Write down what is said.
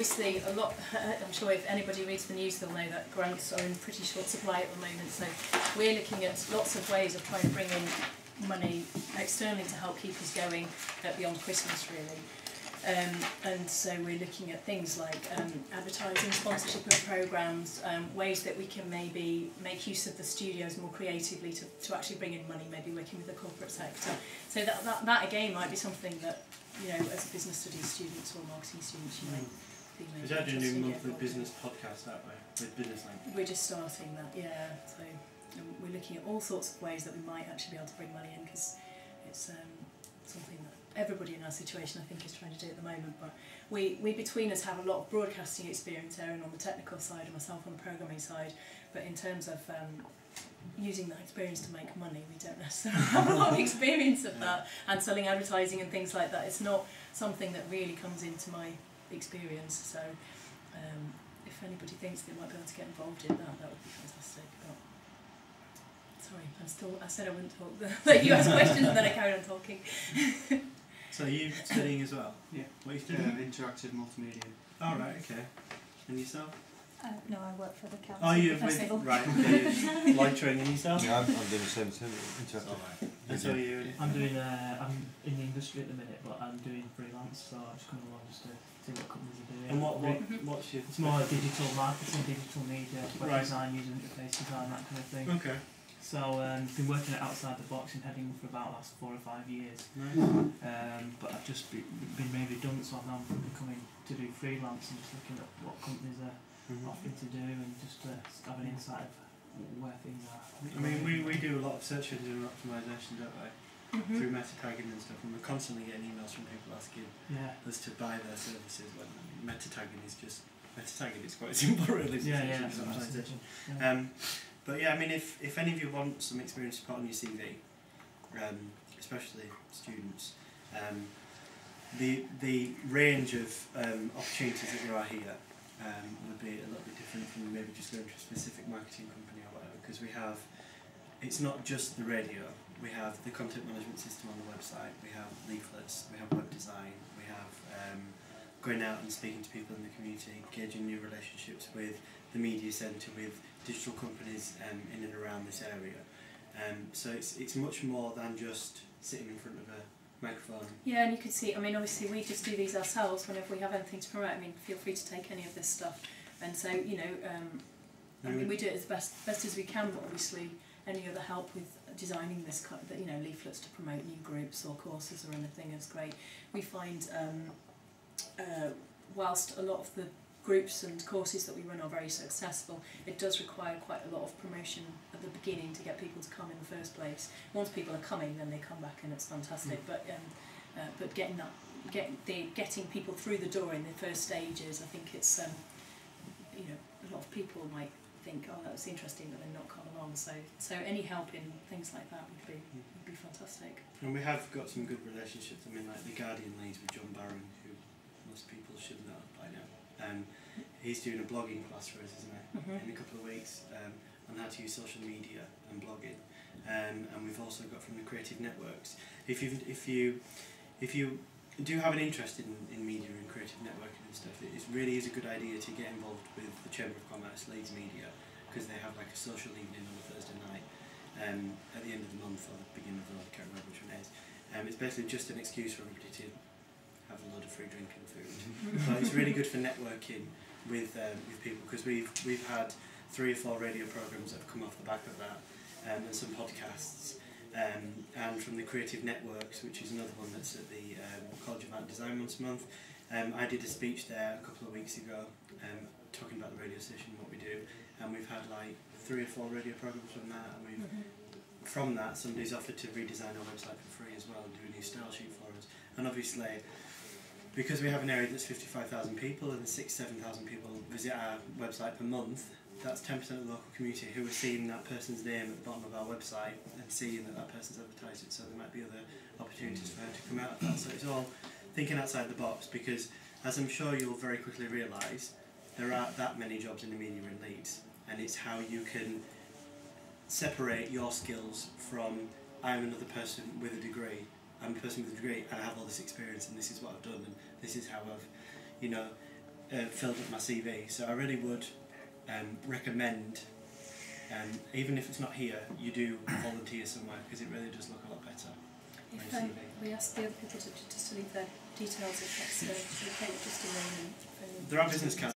obviously a lot, I'm sure if anybody reads the news they'll know that grants are in pretty short supply at the moment, so we're looking at lots of ways of trying to bring in money externally to help keep us going beyond Christmas really. And so we're looking at things like advertising, sponsorship of programmes, ways that we can maybe make use of the studios more creatively to actually bring in money, maybe working with the corporate sector. So that again might be something that, you know, as business studies students or marketing students you might be maybe Is that doing a monthly business podcast that way, with Business Link? We're just starting that, yeah. So we're looking at all sorts of ways that we might actually be able to bring money in, because it's something that everybody in our situation I think is trying to do at the moment, but we between us have a lot of broadcasting experience, Erin on the technical side and myself on the programming side, but in terms of using that experience to make money, we don't necessarily have a lot of experience of that, and selling advertising and things like that. It's not something that really comes into my experience, so if anybody thinks they might be able to get involved in that, that would be fantastic. But sorry, I said I wouldn't talk, let you ask questions and then I carried on talking. So are you studying as well? Yeah. What are you studying? Interactive multimedia. Oh, right, okay. And yourself? No, I work for the council. Oh, you're festival. right, okay. Like training yourself? Yeah, I'm doing the same thing. Interactive. Right. And so you? I'm doing, I'm in the industry at the minute, but I'm doing freelance, so I'm just coming along just to see what companies are doing. And what's your... It's more digital marketing, digital media, web design, user interface design, that kind of thing. Okay. So been working at outside the box in Headingley for about the last 4 or 5 years. Nice. But I've just been made redundant, so I'm now coming to do freelance and just looking at what companies are offering to do and just to have an insight of where things are. I mean, we do a lot of search engine optimisation, don't we? Through meta tagging and stuff, and we're constantly getting emails from people asking us to buy their services when meta tagging is just... Meta tagging is quite simple really. But yeah, I mean, if any of you want some experience to put on your CV, especially students, the range of opportunities that there are here would be a little bit different from maybe just going to a specific marketing company or whatever, because we have, it's not just the radio, we have the content management system on the website, we have leaflets, we have web design, we have going out and speaking to people in the community, engaging new relationships with the media centre, with digital companies in and around this area. So it's much more than just sitting in front of a microphone. Yeah, and you could see, I mean, obviously we just do these ourselves whenever we have anything to promote. I mean, feel free to take any of this stuff. And so, you know, I mean, we do it as best as we can, but obviously any other help with designing this kind of, you know, leaflets to promote new groups or courses or anything is great. We find, whilst a lot of the groups and courses that we run are very successful, it does require quite a lot of promotion at the beginning to get people to come in the first place. Once people are coming, then they come back and it's fantastic. But getting people through the door in the first stages, I think it's you know, a lot of people might think, oh, that's interesting, but then not come along. So any help in things like that would be fantastic. And we have got some good relationships. I mean, like the Guardian Leeds with John Barron, who most people should know by now. He's doing a blogging class for us, isn't he? In a couple of weeks on how to use social media and blogging. And we've also got from the creative networks. If you do have an interest in media and creative networking and stuff, it really is a good idea to get involved with the Chamber of Commerce, Leeds Media, because they have like a social evening on a Thursday night at the end of the month or the beginning of the month, I can't remember which one it is. It's basically just an excuse for everybody to have a load of free drink and food. But it's really good for networking with people, because we've had 3 or 4 radio programmes that have come off the back of that, and some podcasts. And from the Creative Networks, which is another one that's at the College of Art and Design once a month. I did a speech there a couple of weeks ago, talking about the radio station and what we do, and we've had like 3 or 4 radio programmes from that, and we've from that somebody's offered to redesign our website for free as well and do a new style sheet for us. And obviously, because we have an area that's 55,000 people and 6,000-7,000 people visit our website per month, that's 10% of the local community who are seeing that person's name at the bottom of our website and seeing that person's advertised it, so there might be other opportunities for her to come out of that. So it's all thinking outside the box, because as I'm sure you'll very quickly realise, there aren't that many jobs in the media in Leeds, and it's how you can separate your skills from, I'm another person with a degree, I'm a person with a degree and I have all this experience and this is what I've done and this is how I've, you know, filled up my CV. So I really would recommend, even if it's not here, you do volunteer somewhere, because it really does look a lot better. If we ask the other people to just to leave their details, if that's okay, just a name and phone. There are business cards.